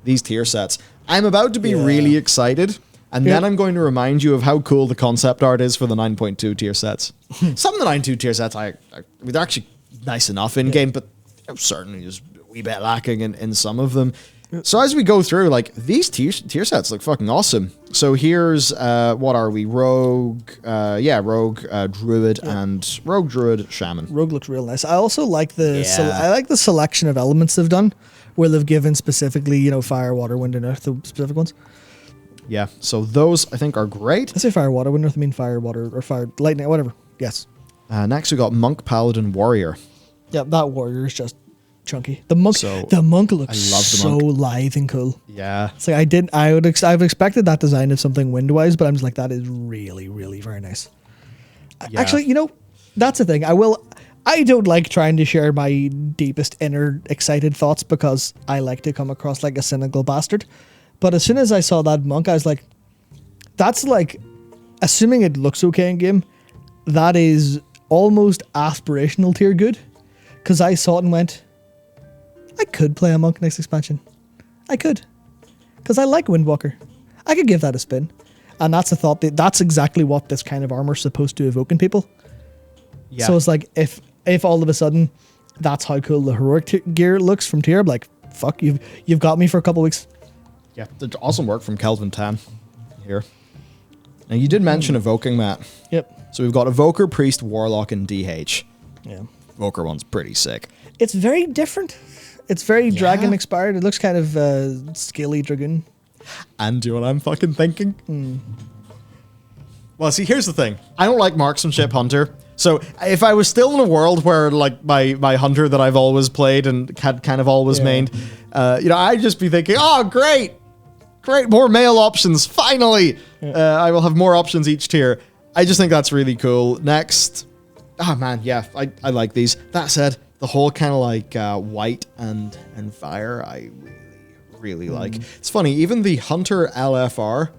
these tier sets. I'm about to be really excited, and then I'm going to remind you of how cool the concept art is for the 9.2 tier sets. Some of the 9.2 tier sets, they're actually nice enough in game, but certainly just a wee bit lacking in some of them. So as we go through, like, these tier sets look fucking awesome. So here's, what are we? Rogue, Druid, and Rogue, Druid, Shaman. Rogue looks real nice. I also like I like the selection of elements they've done, where they've given specifically, fire, water, wind, and earth, the specific ones. Yeah, so those, I think, are great. I say fire, water, wind, earth, I mean fire, water, or fire, lightning, whatever. Yes. Next we got Monk, Paladin, Warrior. Yeah, that warrior is just chunky. The monk looks so lithe and cool. Yeah. It's like I've expected that design of something wind-wise, but I'm just like, that is really, really very nice. Yeah. Actually, that's the thing. I don't like trying to share my deepest inner excited thoughts because I like to come across like a cynical bastard. But as soon as I saw that monk, I was like, that's like, assuming it looks okay in game, that is almost aspirational tier good. Because I saw it and went, I could play a monk next expansion. I could. Because I like Windwalker. I could give that a spin. And that's a thought that's exactly what this kind of armor is supposed to evoke in people. Yeah. So it's like, if all of a sudden that's how cool the heroic gear looks from tier, I'm like, fuck, you've got me for a couple weeks. Yeah, awesome work from Kelvin Tan here. Now, you did mention evoking, Matt. Yep. So we've got Evoker, Priest, Warlock, and DH. Yeah. Evoker one's pretty sick. It's very different. It's very dragon inspired. It looks kind of scaly dragoon. And do you know what I'm fucking thinking? Well, see, here's the thing. I don't like marksmanship hunter. So if I was still in a world where, like, my hunter that I've always played and had kind of always mained, I'd just be thinking, oh, great, more male options, finally. I will have more options each tier. I just think that's really cool. Next, man, yeah, I like these. That said, the whole kind of like white and fire, I really like. It's funny, even the Hunter LFR,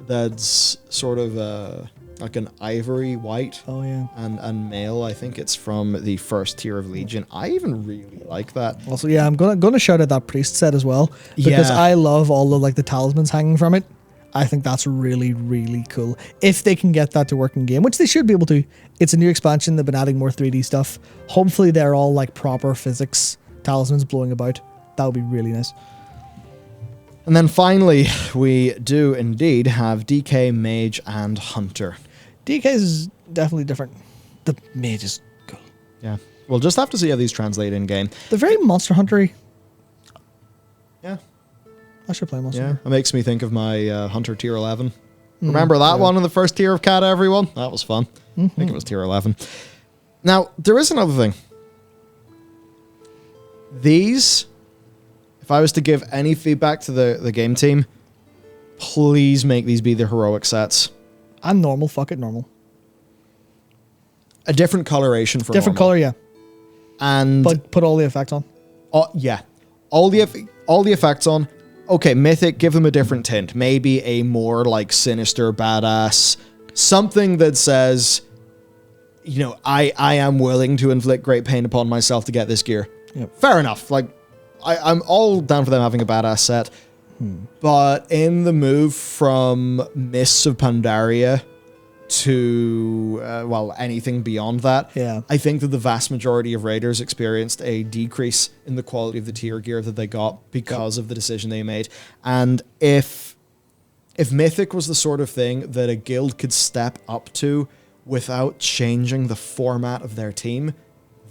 that's sort of like an ivory white. Oh yeah. And male, I think it's from the first tier of Legion. I even really like that. Also, yeah, I'm gonna shout out that priest set as well because I love all of like the talismans hanging from it. I think that's really, really cool. If they can get that to work in game, which they should be able to. It's a new expansion. They've been adding more 3D stuff. Hopefully they're all like proper physics talismans blowing about. That would be really nice. And then finally, we do indeed have DK, Mage, and Hunter. DK is definitely different. The Mage is cool. Yeah. We'll just have to see how these translate in game. They're very Monster Hunter-y. Yeah. I should play Monster. Yeah, it makes me think of my Hunter tier 11. Remember that one in the first tier of Kata, everyone? That was fun. I think it was tier 11. Now, there is another thing. These, if I was to give any feedback to the game team, please make these be the heroic sets. And normal, fuck it, normal. A different coloration for different normal. color, yeah. And but put all the effects on. Yeah. All the effects on. Okay, Mythic, give them a different tint. Maybe a more, like, sinister, badass... Something that says, I am willing to inflict great pain upon myself to get this gear. Yep. Fair enough. Like, I'm all down for them having a badass set. But in the move from Mists of Pandaria to, anything beyond that, I think that the vast majority of raiders experienced a decrease in the quality of the tier gear that they got because of the decision they made. And if Mythic was the sort of thing that a guild could step up to without changing the format of their team,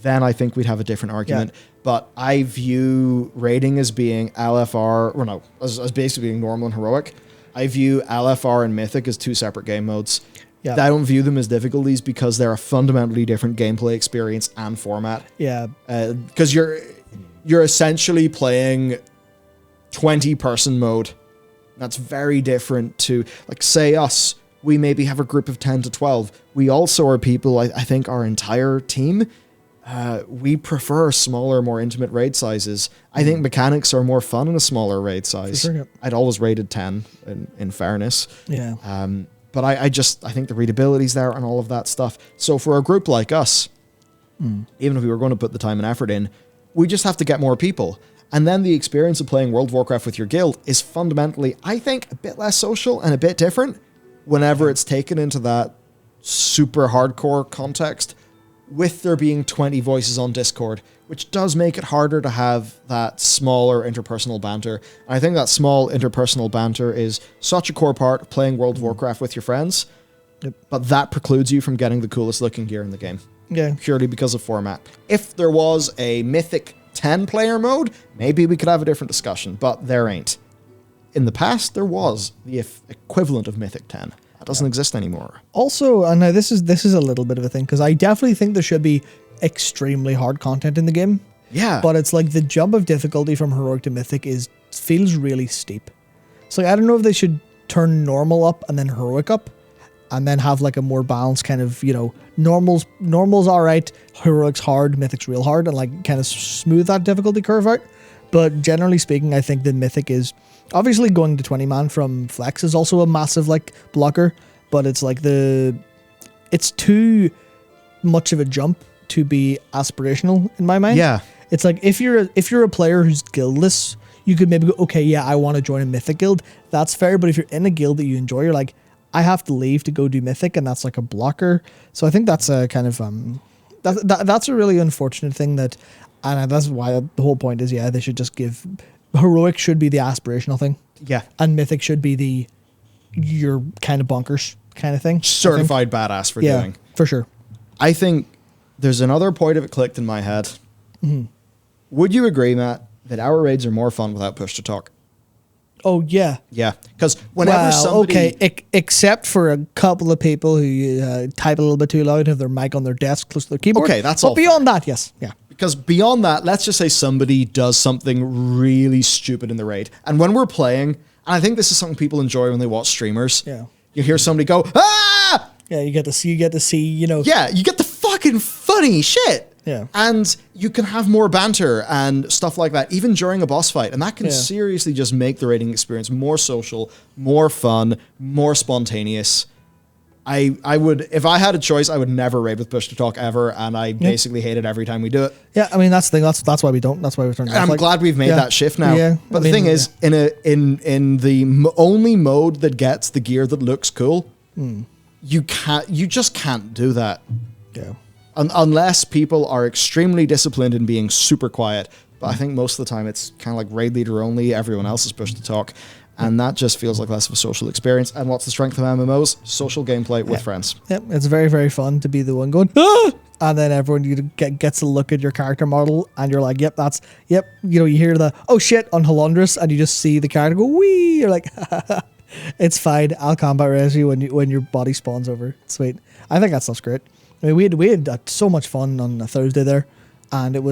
then I think we'd have a different argument. Yeah. But I view raiding as being LFR, as basically being normal and heroic. I view LFR and Mythic as two separate game modes. Yeah. I don't view them as difficulties because they're a fundamentally different gameplay experience and format. Yeah. Because you're essentially playing 20-person mode. That's very different to, like, say us. We maybe have a group of 10 to 12. We also are people, I think our entire team, we prefer smaller, more intimate raid sizes. I think mechanics are more fun in a smaller raid size. Sure, yeah. I'd always rated 10, in fairness. Yeah. But I think the readability's there and all of that stuff. So for a group like us, even if we were going to put the time and effort in, we just have to get more people. And then the experience of playing World of Warcraft with your guild is fundamentally, I think, a bit less social and a bit different whenever it's taken into that super hardcore context, with there being 20 voices on Discord, which does make it harder to have that smaller interpersonal banter. And I think that small interpersonal banter is such a core part of playing World of Warcraft with your friends, but that precludes you from getting the coolest looking gear in the game. Yeah. Purely because of format. If there was a Mythic 10 player mode, maybe we could have a different discussion, but there ain't. In the past, there was the equivalent of Mythic 10. That doesn't exist anymore. Also, and now this is a little bit of a thing, because I definitely think there should be extremely hard content in the game. Yeah. But it's like the jump of difficulty from heroic to mythic feels really steep. So I don't know if they should turn normal up and then heroic up, and then have like a more balanced kind of, normal's all right, heroic's hard, mythic's real hard, and like kind of smooth that difficulty curve out. But generally speaking, I think the mythic is obviously going to 20 man from flex is also a massive like blocker, but it's like it's too much of a jump to be aspirational in my mind. Yeah. It's like if you're a player who's guildless, you could maybe go, okay, yeah, I want to join a mythic guild. That's fair. But if you're in a guild that you enjoy, you're like, I have to leave to go do mythic, and that's like a blocker. So I think that's a kind of that's a really unfortunate thing and that's why the whole point is, they should just give heroic should be the aspirational thing. Yeah. And mythic should be your kind of bonkers kind of thing. Certified badass for doing. For sure. I think there's another point of it clicked in my head. Mm-hmm. Would you agree, Matt, that our raids are more fun without push to talk? Oh, yeah. Yeah, because whenever somebody... Okay, except for a couple of people who type a little bit too loud, have their mic on their desk close to their keyboard. Okay, that's but all. But beyond that, yes. Yeah. Because beyond that, let's just say somebody does something really stupid in the raid. And when we're playing, and I think this is something people enjoy when they watch streamers. Yeah. You hear somebody go, ah! Yeah, you get to see, Yeah, you get the fucking funny shit. Yeah. And you can have more banter and stuff like that, even during a boss fight. And that can seriously just make the raiding experience more social, more fun, more spontaneous. I would, if I had a choice, I would never raid with push to talk ever, and I basically hate it every time we do it. Yeah, I mean that's the thing. That's why we don't. That's why we're turning. I'm glad we've made that shift now. Yeah, but the thing is, in the only mode that gets the gear that looks cool, you just can't do that. Yeah. Unless people are extremely disciplined in being super quiet. But I think most of the time it's kind of like raid leader only. Everyone else is pushed to talk. And that just feels like less of a social experience. And what's the strength of MMOs? Social gameplay with friends. Yep, it's very, very fun to be the one going, ah! And then everyone gets a look at your character model, and you're like, you hear the, oh shit, on Halondrus, and you just see the character go, wee! You're like, it's fine, I'll combat res you when your body spawns over. Sweet. I think that stuff's great. I mean, we had so much fun on a Thursday there, and it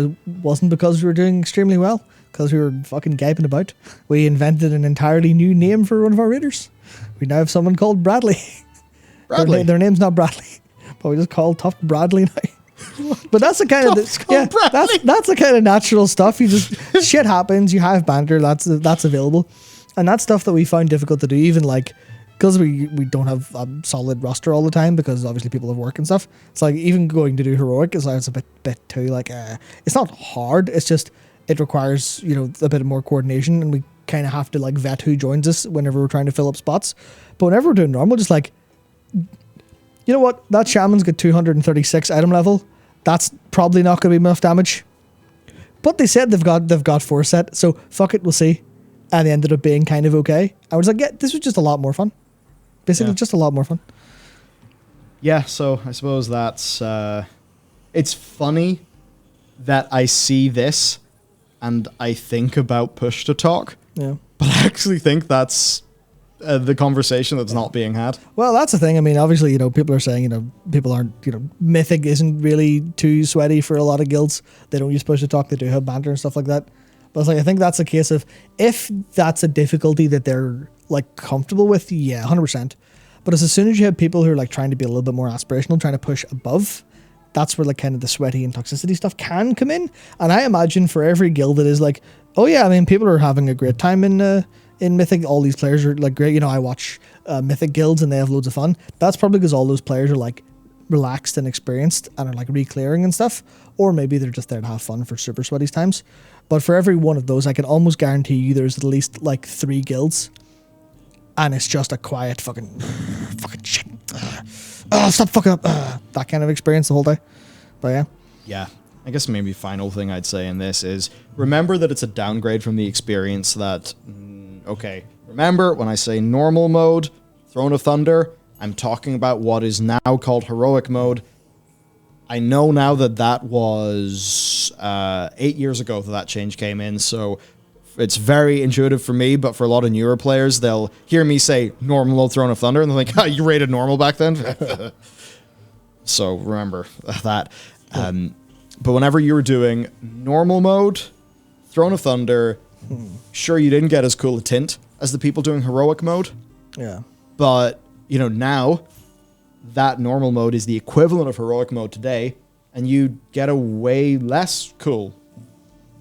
wasn't because we were doing extremely well, because we were fucking gaping about. We invented an entirely new name for one of our raiders. We now have someone called Bradley. Bradley. Their name's not Bradley, but we just call Tough Bradley now. But that's the kind of that's the kind of natural stuff. You just shit happens. You have banter. That's available, and that's stuff that we found difficult to do. Even like, because we don't have a solid roster all the time, because obviously people have work and stuff. It's like even going to do heroic is like, it's a bit too like it's not hard. It's just it requires a bit more coordination, and we kind of have to like vet who joins us whenever we're trying to fill up spots. But whenever we're doing normal, just like, you know what, that shaman's got 236 item level. That's probably not going to be enough damage. But they said they've got 4 set, so fuck it, we'll see. And they ended up being kind of okay. I was like, yeah, this was just a lot more fun. Basically, just a lot more fun. Yeah, so I suppose that's... it's funny that I see this and I think about push to talk. Yeah. But I actually think that's the conversation that's not being had. Well, that's the thing. I mean, obviously, people are saying, people aren't, Mythic isn't really too sweaty for a lot of guilds. They don't use push to talk. They do have banter and stuff like that. But it's like, I think that's a case of, if that's a difficulty that they're like comfortable with, yeah, 100%. But as soon as you have people who are like trying to be a little bit more aspirational, trying to push above, that's where like kind of the sweaty and toxicity stuff can come in. And I imagine for every guild that is like, oh yeah, I mean, people are having a great time in Mythic. All these players are like great. I watch Mythic guilds and they have loads of fun. That's probably because all those players are like relaxed and experienced and are like re-clearing and stuff, or maybe they're just there to have fun for super sweaty times. But for every one of those, I can almost guarantee you there's at least like 3 guilds, and it's just a quiet fucking shit. Oh, stop fucking up. That kind of experience the whole day. But yeah. Yeah. I guess maybe final thing I'd say in this is remember that it's a downgrade from the experience that, okay, remember when I say normal mode, Throne of Thunder, I'm talking about what is now called heroic mode. I know now that that was 8 years ago that change came in, so it's very intuitive for me, but for a lot of newer players, they'll hear me say normal mode Throne of Thunder, and they're like, oh, you rated normal back then? So remember that. But whenever you were doing normal mode, Throne of Thunder, sure, you didn't get as cool a tint as the people doing heroic mode. Yeah. But, you know, now that normal mode is the equivalent of heroic mode today, and you get a way less cool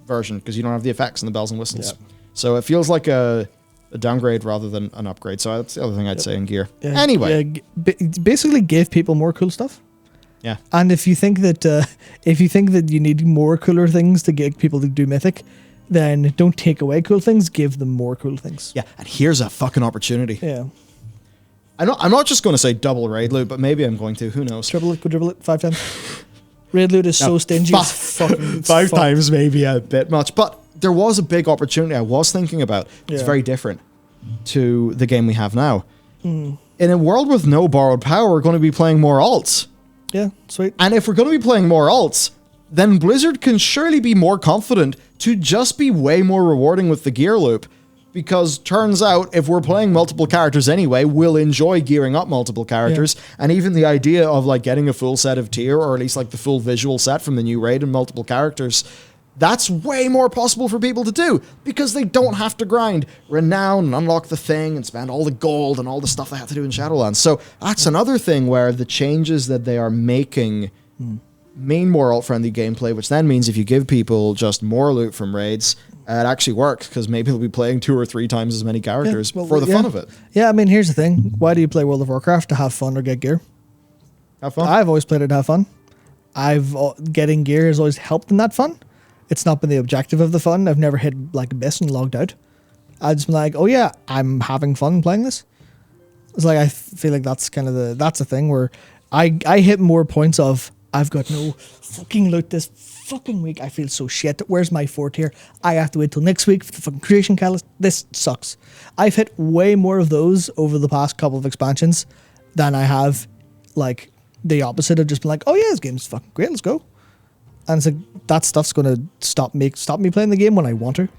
version because you don't have the effects and the bells and whistles. Yep. So it feels like a downgrade rather than an upgrade. So that's the other thing I'd say in gear. Yeah, anyway. Yeah, basically give people more cool stuff. Yeah. And if you think that you need more cooler things to get people to do Mythic, then don't take away cool things, give them more cool things. Yeah, and here's a fucking opportunity. Yeah. I'm not just going to say double raid loot, but maybe I'm going to. Who knows? Triple it, quadruple it, 5 times. Raid loot is so stingy. Five times maybe a bit much, but there was a big opportunity I was thinking about. It's very different to the game we have now. In a world with no borrowed power, we're going to be playing more alts. Yeah, sweet. And if we're going to be playing more alts, then Blizzard can surely be more confident to just be way more rewarding with the gear loop. Because turns out, if we're playing multiple characters anyway, we'll enjoy gearing up multiple characters. Yeah. And even the idea of like getting a full set of tier, or at least like the full visual set from the new raid and multiple characters, that's way more possible for people to do. Because they don't have to grind Renown and unlock the thing and spend all the gold and all the stuff they have to do in Shadowlands. So that's another thing where the changes that they are making mean more alt-friendly gameplay, which then means if you give people just more loot from raids, it actually works, because maybe they'll be playing 2 or 3 times as many characters for the fun of it. Yeah, I mean, here's the thing. Why do you play World of Warcraft? To have fun or get gear? Have fun? I've always played it to have fun. Getting gear has always helped in that fun. It's not been the objective of the fun. I've never hit like Abyss and logged out. I've just been like, oh yeah, I'm having fun playing this. It's like, I feel like that's kind of that's a thing where I hit more points of, I've got no fucking loot this fucking week. I feel so shit. Where's my 4 tier? I have to wait till next week for the fucking creation catalyst. This sucks. I've hit way more of those over the past couple of expansions than I have like the opposite of just been like, oh yeah, this game's fucking great, let's go. And it's like, that stuff's going to stop me playing the game when I want to.